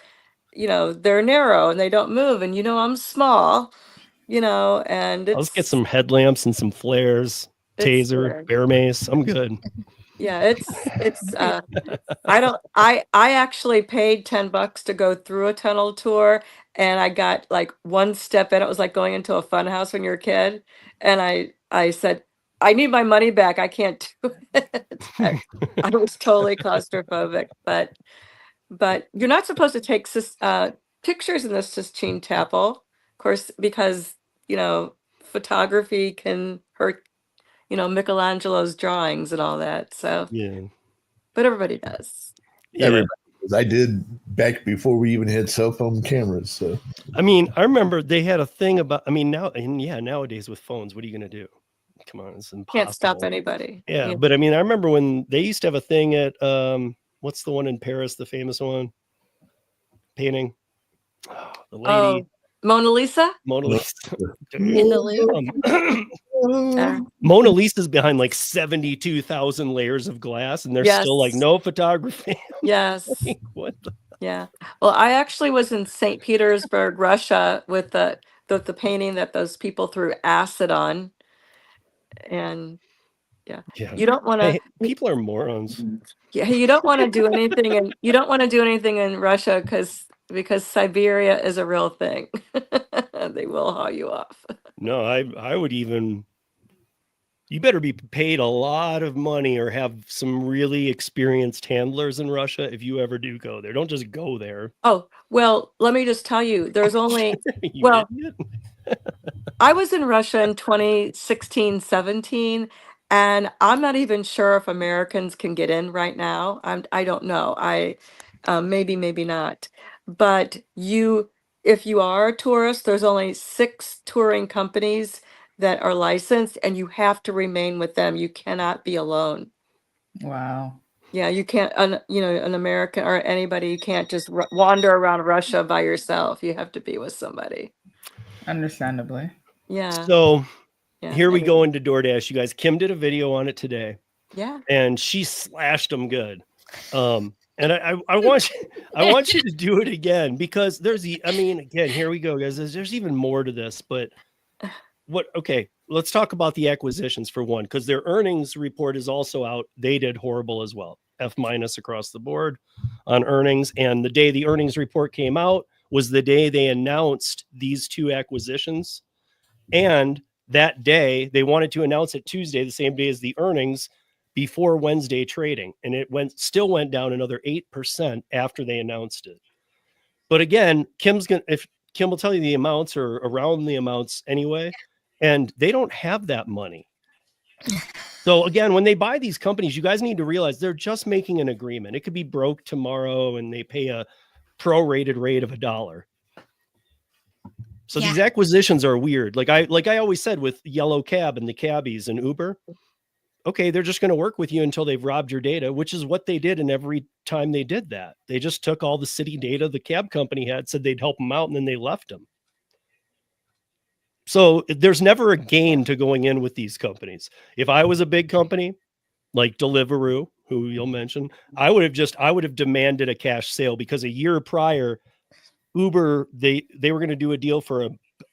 you know they're narrow and they don't move, and you know I'm small, you know, and let's get some headlamps and some flares, taser, bear mace. I'm good. Yeah, it's I actually paid $10 to go through a tunnel tour, and I got like one step in. It was like going into a fun house when you're a kid, and I said, I need my money back. I can't do it. I was totally claustrophobic, but you're not supposed to take pictures in the Sistine Chapel, of course, because you know photography can hurt, you know, Michelangelo's drawings and all that. So yeah, but everybody does. Yeah. Everybody. I did back before we even had cell phone cameras. So I mean, I remember they had a thing about. I mean, nowadays with phones, what are you gonna do? Come on, it's impossible. Can't stop anybody. Yeah, but I mean, I remember when they used to have a thing at what's the one in Paris, the famous one? Painting. Oh, the lady. Mona Lisa? Mona Lisa. In the Louvre. Mona Lisa's behind like 72,000 layers of glass, and there's still like no photography. Yes. Like, what the? Yeah. Well, I actually was in St. Petersburg, Russia, with the painting that those people threw acid on. And yeah. You don't want to. Hey, people are morons. Yeah, you don't want to do anything, and you don't want to do anything in Russia because because Siberia is a real thing. They will haul you off. No, I would even, you better be paid a lot of money or have some really experienced handlers in Russia if you ever do go there. Don't just go there. Oh, well, let me just tell you, there's only, You well, idiot. I was in Russia in 2016, 17, and I'm not even sure if Americans can get in right now. I don't know. Maybe not. But if you are a tourist, there's only 6 touring companies that are licensed, and you have to remain with them. You cannot be alone. Wow. Yeah, you can't, an American or anybody, you can't just wander around Russia by yourself. You have to be with somebody. Understandably. Yeah. So Yeah. here we go into DoorDash, you guys. Kim did a video on it today. Yeah. And she slashed them good. And I want you to do it again, because again, here we go, guys. There's even more to this, but okay, let's talk about the acquisitions for one, because their earnings report is also out. They did horrible as well. F- across the board on earnings. And the day the earnings report came out was the day they announced these 2 acquisitions. And that day they wanted to announce it Tuesday, the same day as the earnings, before Wednesday trading. And it still went down another 8% after they announced it. But again, Kim will tell you the amounts or around the amounts anyway, and they don't have that money. So again, when they buy these companies, you guys need to realize they're just making an agreement. It could be broke tomorrow and they pay a prorated rate of $1. So these acquisitions are weird. Like I always said with Yellow Cab and the cabbies and Uber, okay, they're just going to work with you until they've robbed your data, which is what they did. And every time they did that, they just took all the city data the cab company had, said they'd help them out, and then they left them. So there's never a gain to going in with these companies. If I was a big company like Deliveroo, who you'll mention, I would have demanded a cash sale, because a year prior, Uber, they were going to do a deal for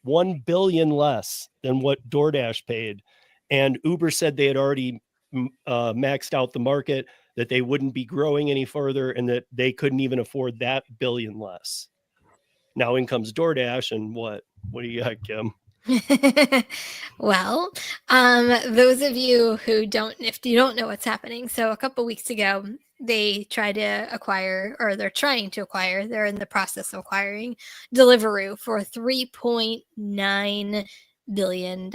$1 billion less than what DoorDash paid. And Uber said they had already maxed out the market, that they wouldn't be growing any further, and that they couldn't even afford that $1 billion less. Now in comes DoorDash, and what do you got, Kim? Well, those of you if you don't know what's happening, so a couple weeks ago, they tried to acquire, or they're trying to acquire, they're in the process of acquiring Deliveroo for $3.9 billion.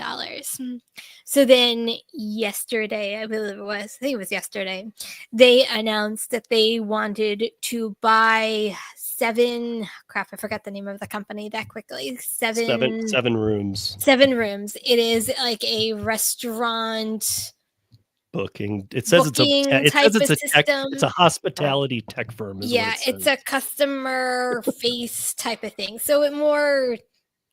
So then yesterday, I think it was yesterday, they announced that they wanted to buy I forgot the name of the company that quickly. Seven rooms. 7 rooms. It is like a restaurant booking. It says it's a hospitality tech firm. It's a customer face type of thing. So it more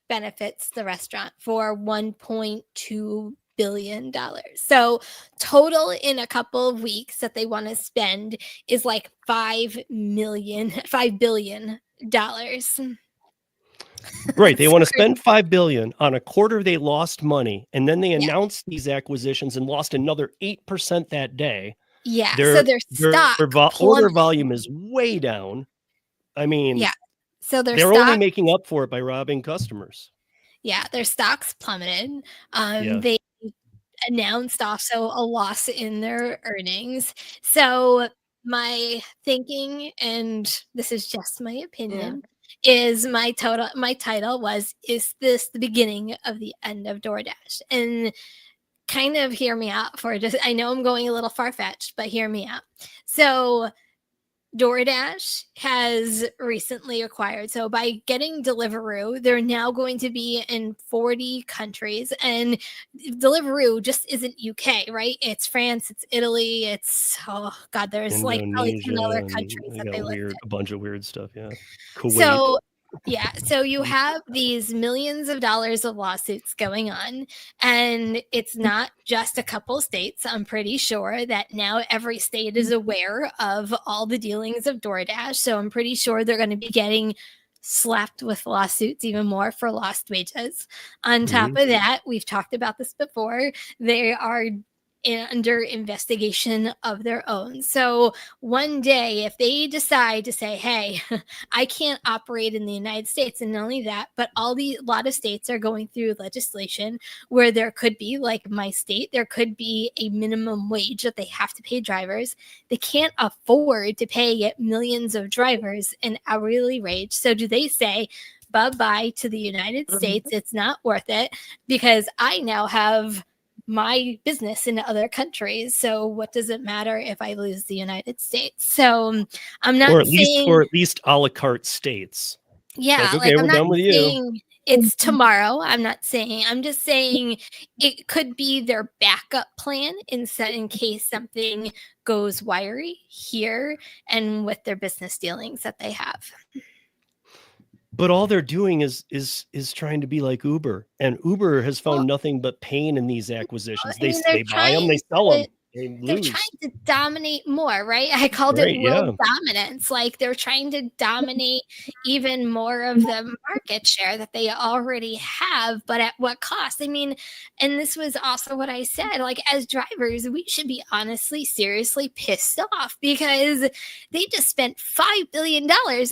benefits the restaurant for $1.2 billion. So total in a couple of weeks that they want to spend is like $5 billion. Right. They want to spend $5 billion on a quarter. They lost money, and then they announced these acquisitions and lost another 8% that day. Yeah. So their stock order volume is way down. I mean, so they're only making up for it by robbing customers. Yeah, their stocks plummeted. They announced also a loss in their earnings. So my thinking, and this is just my opinion, is my title was, is this the beginning of the end of DoorDash? And kind of hear me out I know I'm going a little far-fetched, but hear me out. So DoorDash has recently acquired. So by getting Deliveroo, they're now going to be in 40 countries. And Deliveroo just isn't UK, right? It's France, it's Italy, it's there's like probably 10 other countries that they listed. A bunch of weird stuff, yeah. Kuwait. So you have these millions of dollars of lawsuits going on, and it's not just a couple states. I'm pretty sure that now every state is aware of all the dealings of DoorDash. So I'm pretty sure they're going to be getting slapped with lawsuits even more for lost wages. On top of that, we've talked about this before, they are under investigation of their own. So one day, if they decide to say, hey, I can't operate in the United States, and not only that, but a lot of states are going through legislation where there could be, like my state, there could be a minimum wage that they have to pay drivers. They can't afford to pay millions of drivers an hourly wage. So do they say, bye-bye to the United States? It's not worth it because I now have my business in other countries. So what does it matter if I lose the United States? So I'm not saying, or at least a la carte states. Yeah, okay, I'm we're done with you. saying it's tomorrow. I'm just saying it could be their backup plan in case something goes wiry here and with their business dealings that they have. But all they're doing is trying to be like Uber, and Uber has found nothing but pain in these acquisitions. They buy them, they sell them, they lose. They're trying to dominate more, right? I called it world dominance. Like they're trying to dominate even more of the market share that they already have, but at what cost? I mean, and this was also what I said, like as drivers, we should be honestly, seriously pissed off because they just spent $5 billion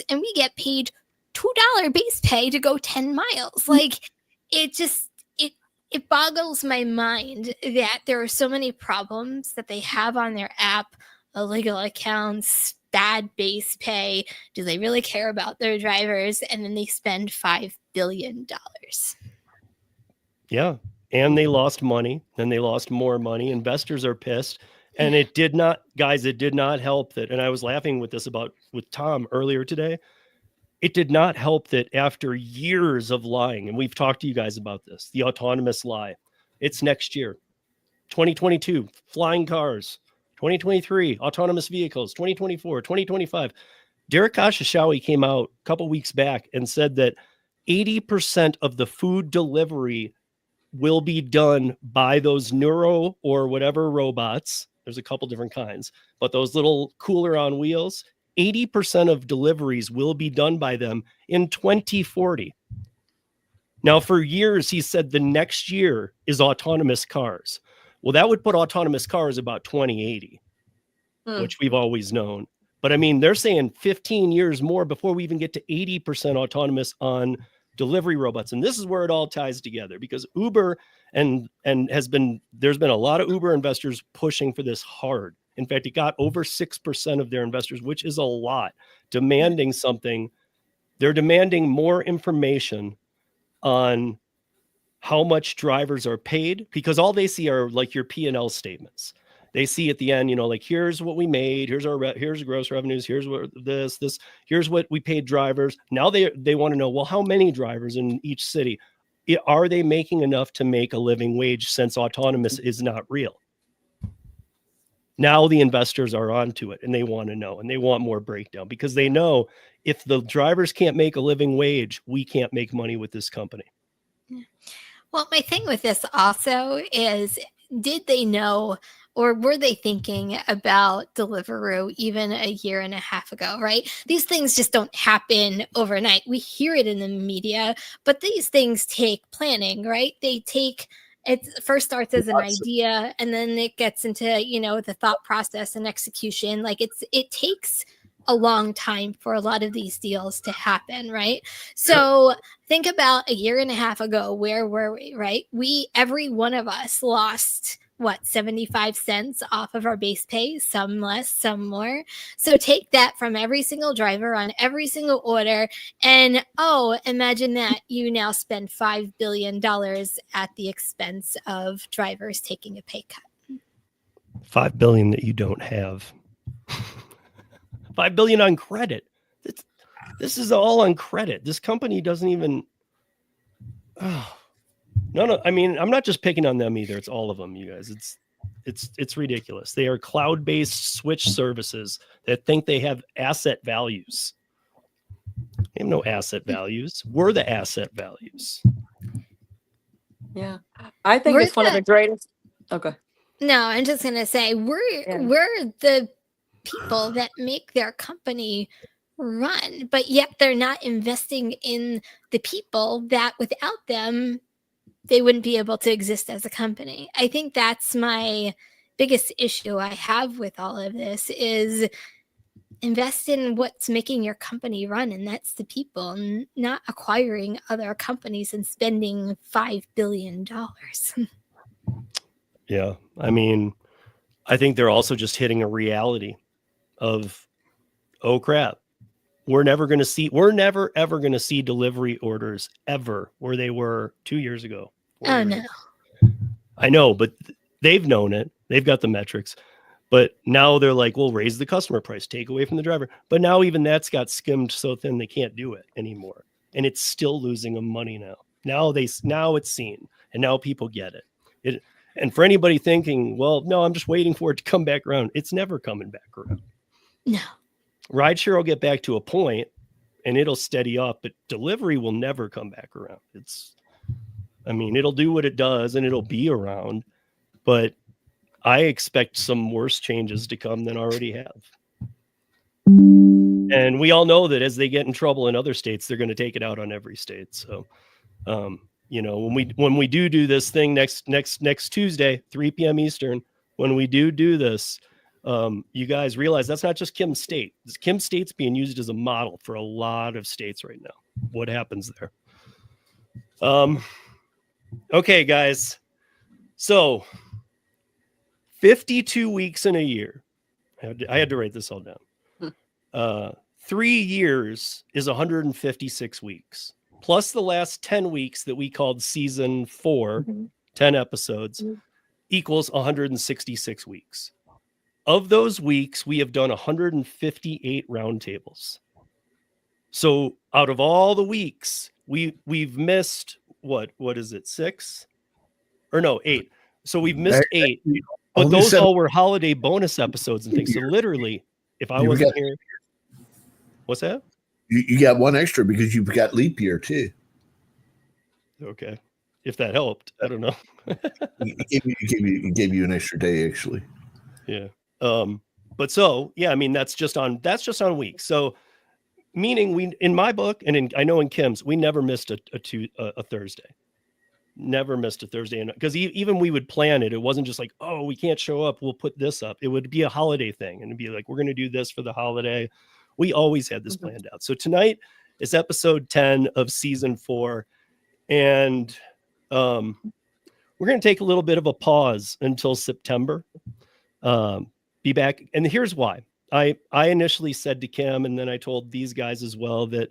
and we get paid $2 base pay to go 10 miles. Like it boggles my mind that there are so many problems that they have on their app, illegal accounts, bad base pay. Do they really care about their drivers? And then they spend $5 billion. Yeah. And they lost money. Then they lost more money. Investors are pissed. And it did not help that. And I was laughing with Tom earlier today. It did not help that after years of lying, and we've talked to you guys about this, the autonomous lie, it's next year, 2022, flying cars, 2023, autonomous vehicles, 2024, 2025. Derek Khosrowshahi came out a couple weeks back and said that 80% of the food delivery will be done by those neuro or whatever robots. There's a couple different kinds, but those little cooler on wheels, 80% of deliveries will be done by them in 2040. Now, for years, he said the next year is autonomous cars. Well, that would put autonomous cars about 2080, which we've always known. But I mean, they're saying 15 years more before we even get to 80% autonomous on delivery robots. And this is where it all ties together because Uber there's been a lot of Uber investors pushing for this hard. In fact, it got over 6% of their investors, which is a lot, demanding something. They're demanding more information on how much drivers are paid because all they see are like your P&L statements. They see at the end, like here's what we made, here's gross revenues, here's what here's what we paid drivers. Now they want to know, well, how many drivers in each city? Are they making enough to make a living wage since autonomous is not real? Now the investors are onto it and they want to know and they want more breakdown because they know if the drivers can't make a living wage, we can't make money with this company. Well, my thing with this also is, did they know or were they thinking about Deliveroo even a year and a half ago, right? These things just don't happen overnight. We hear it in the media, but these things take planning, right? It first starts as an idea and then it gets into, the thought process and execution. Like it takes a long time for a lot of these deals to happen, right? So think about a year and a half ago, where were we, right? Every one of us lost 75 cents off of our base pay, some less, some more. So take that from every single driver on every single order. And imagine that you now spend $5 billion at the expense of drivers taking a pay cut. $5 billion that you don't have. $5 billion on credit. This is all on credit. This company doesn't even. No. I mean, I'm not just picking on them either. It's all of them, you guys. It's ridiculous. They are cloud-based switch services that think they have asset values. They have no asset values. We're the asset values. Yeah, I think it's one of the greatest. Okay. No, I'm just gonna say we're the people that make their company run, but yet they're not investing in the people that without them they wouldn't be able to exist as a company. I think that's my biggest issue I have with all of this is invest in what's making your company run, and that's the people, and not acquiring other companies and spending $5 billion. Yeah. I mean, I think they're also just hitting a reality of, oh crap, we're never ever going to see delivery orders ever where they were 2 years ago. Oh no. I know, but they've known it. They've got the metrics. But now they're like, we'll raise the customer price, take away from the driver. But now even that's got skimmed so thin they can't do it anymore. And it's still losing them money now. Now it's seen, and now people get it. And for anybody thinking, well, no, I'm just waiting for it to come back around. It's never coming back around. No. Rideshare will get back to a point and it'll steady up, but delivery will never come back around. It'll do what it does and it'll be around, but I expect some worse changes to come than already have. And we all know that as they get in trouble in other states, they're going to take it out on every state. So, when we do this thing next Tuesday, 3 p.m. Eastern, when we do this, you guys realize that's not just Kim State. Kim State's being used as a model for a lot of states right now. What happens there? Okay, guys. So 52 weeks in a year. I had to write this all down. 3 years is 156 weeks. Plus the last 10 weeks that we called season 4, 10 episodes, equals 166 weeks. Of those weeks, we have done 158 roundtables. So out of all the weeks, we've missed, what is it, 6? Or no, 8. So we've missed 8. But those all were holiday bonus episodes and things. So literally, if I wasn't here... What's that? You got one extra because you've got leap year too. Okay. If that helped, I don't know. It gave you an extra day actually. Yeah. But so, yeah, I mean, that's just on weeks. So meaning in my book, and I know in Kim's, we never missed a Thursday. Never missed a Thursday. And because even we would plan it. It wasn't just like, oh, we can't show up, we'll put this up. It would be a holiday thing. And it'd be like, we're going to do this for the holiday. We always had this planned out. So tonight is episode 10 of season 4. And we're going to take a little bit of a pause until September. Be back. And here's why. I initially said to Kim, and then I told these guys as well, that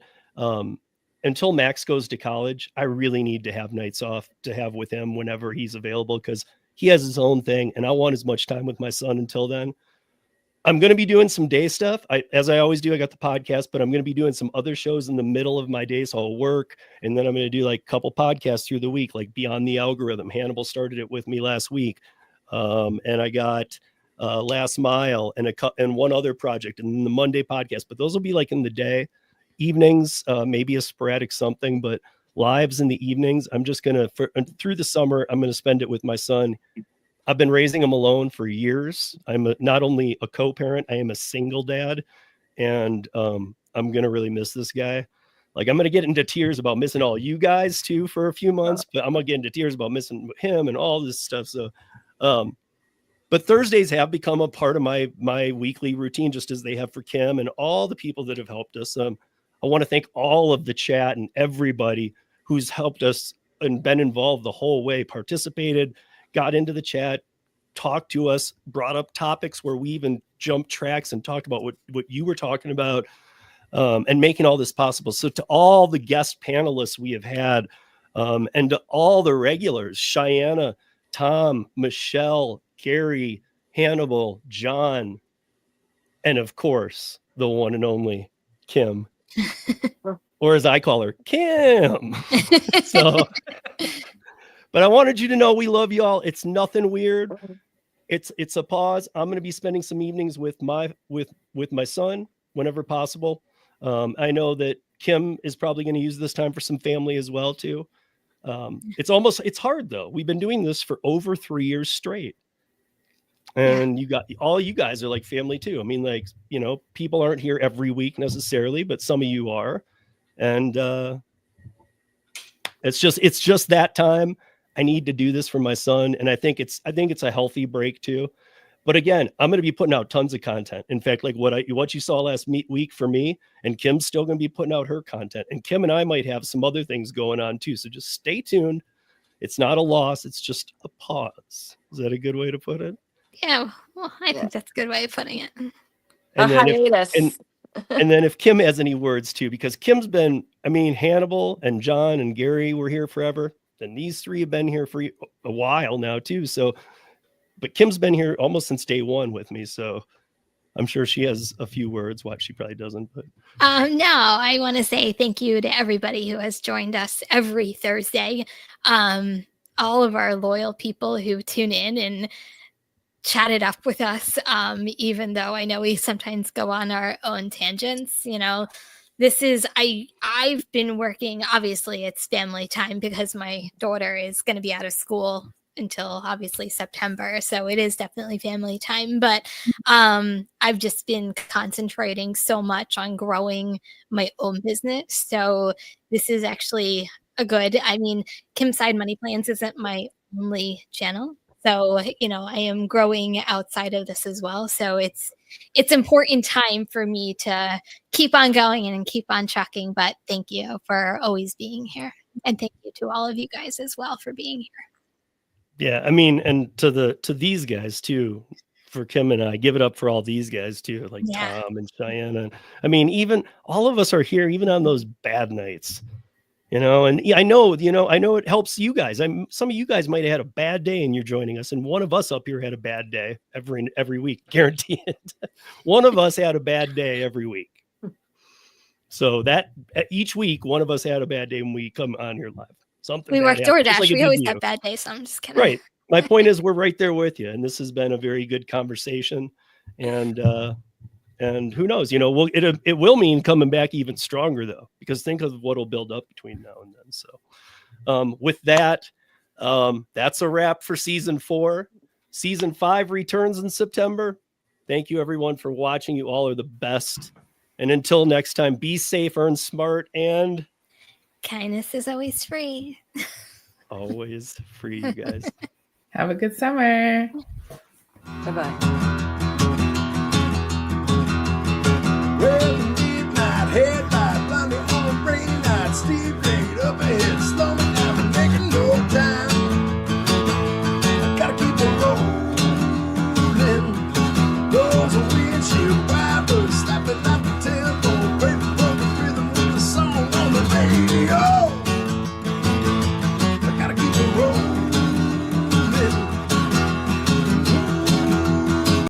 until Max goes to college, I really need to have nights off to have with him whenever he's available, because he has his own thing and I want as much time with my son until then. I'm going to be doing some day stuff. As I always do, I got the podcast, but I'm going to be doing some other shows in the middle of my day. So I'll work, and then I'm going to do like a couple podcasts through the week, like Beyond the Algorithm. Hannibal started it with me last week. And I got Last Mile and one other project, and then the Monday podcast. But those will be like in the day. Evenings, maybe a sporadic something, but lives in the evenings. I'm just going to, through the summer, I'm going to spend it with my son. I've been raising him alone for years. I'm not only a co-parent, I am a single dad. And I'm going to really miss this guy. Like, I'm going to get into tears about missing all you guys too for a few months, but I'm going to get into tears about missing him and all this stuff. So, but Thursdays have become a part of my weekly routine, just as they have for Kim and all the people that have helped us. I want to thank all of the chat and everybody who's helped us and been involved the whole way, participated, got into the chat, talked to us, brought up topics where we even jumped tracks and talked about what you were talking about, and making all this possible. So to all the guest panelists we have had, and to all the regulars, Cheyenne, Tom, Michelle, Gary, Hannibal, John, and of course, the one and only Kim, or as I call her, Kim. So... But I wanted you to know we love you all. It's nothing weird. It's a pause. I'm going to be spending some evenings with my son whenever possible. I know that Kim is probably going to use this time for some family as well too. It's hard though. We've been doing this for over 3 years straight. And you guys are like family too. I mean, like, people aren't here every week necessarily, but some of you are. And it's just that time. I need to do this for my son. And I think it's a healthy break too. But again, I'm going to be putting out tons of content. In fact, like what you saw last week for me, and Kim's still going to be putting out her content. And Kim and I might have some other things going on too. So just stay tuned. It's not a loss. It's just a pause. Is that a good way to put it? Yeah, well, I think that's a good way of putting it. And then if Kim has any words too, because Kim's been, I mean, Hannibal and John and Gary were here forever. Then these three have been here for a while now too. So, but Kim's been here almost since day one with me. So I'm sure she has a few words. Well, she probably doesn't, but. No, I want to say thank you to everybody who has joined us every Thursday. All of our loyal people who tune in and chat it up with us, even though I know we sometimes go on our own tangents. You know, this is, I've been working, obviously it's family time because my daughter is going to be out of school until obviously September. So it is definitely family time, but I've just been concentrating so much on growing my own business. So this is actually a good, I mean, Kim's Side Money Plans isn't my only channel. So, you know, I am growing outside of this as well. So it's important time for me to keep on going and keep on trucking. But thank you for always being here. And thank you to all of you guys as well for being here. Yeah, I mean, and to these guys too, for Kim and I, give it up for all these guys too, like Tom and Cheyenne. And I mean, even all of us are here, even on those bad nights, you know. And I know it helps you guys. Some of you guys might have had a bad day and you're joining us, and one of us up here had a bad day every week, guaranteed. One of us had a bad day every week. So that each week, one of us had a bad day when we come on here live. Something we work DoorDash. like we always have bad days. So I'm just kidding. Right. My point is, we're right there with you, and this has been a very good conversation. And who knows? You know, it will mean coming back even stronger though, because think of what'll build up between now and then. So, with that, that's a wrap for season 4. Season 5 returns in September. Thank you everyone for watching. You all are the best. And until next time, be safe, earn smart, and kindness is always free. Always free, you guys. Have a good summer. Bye-bye.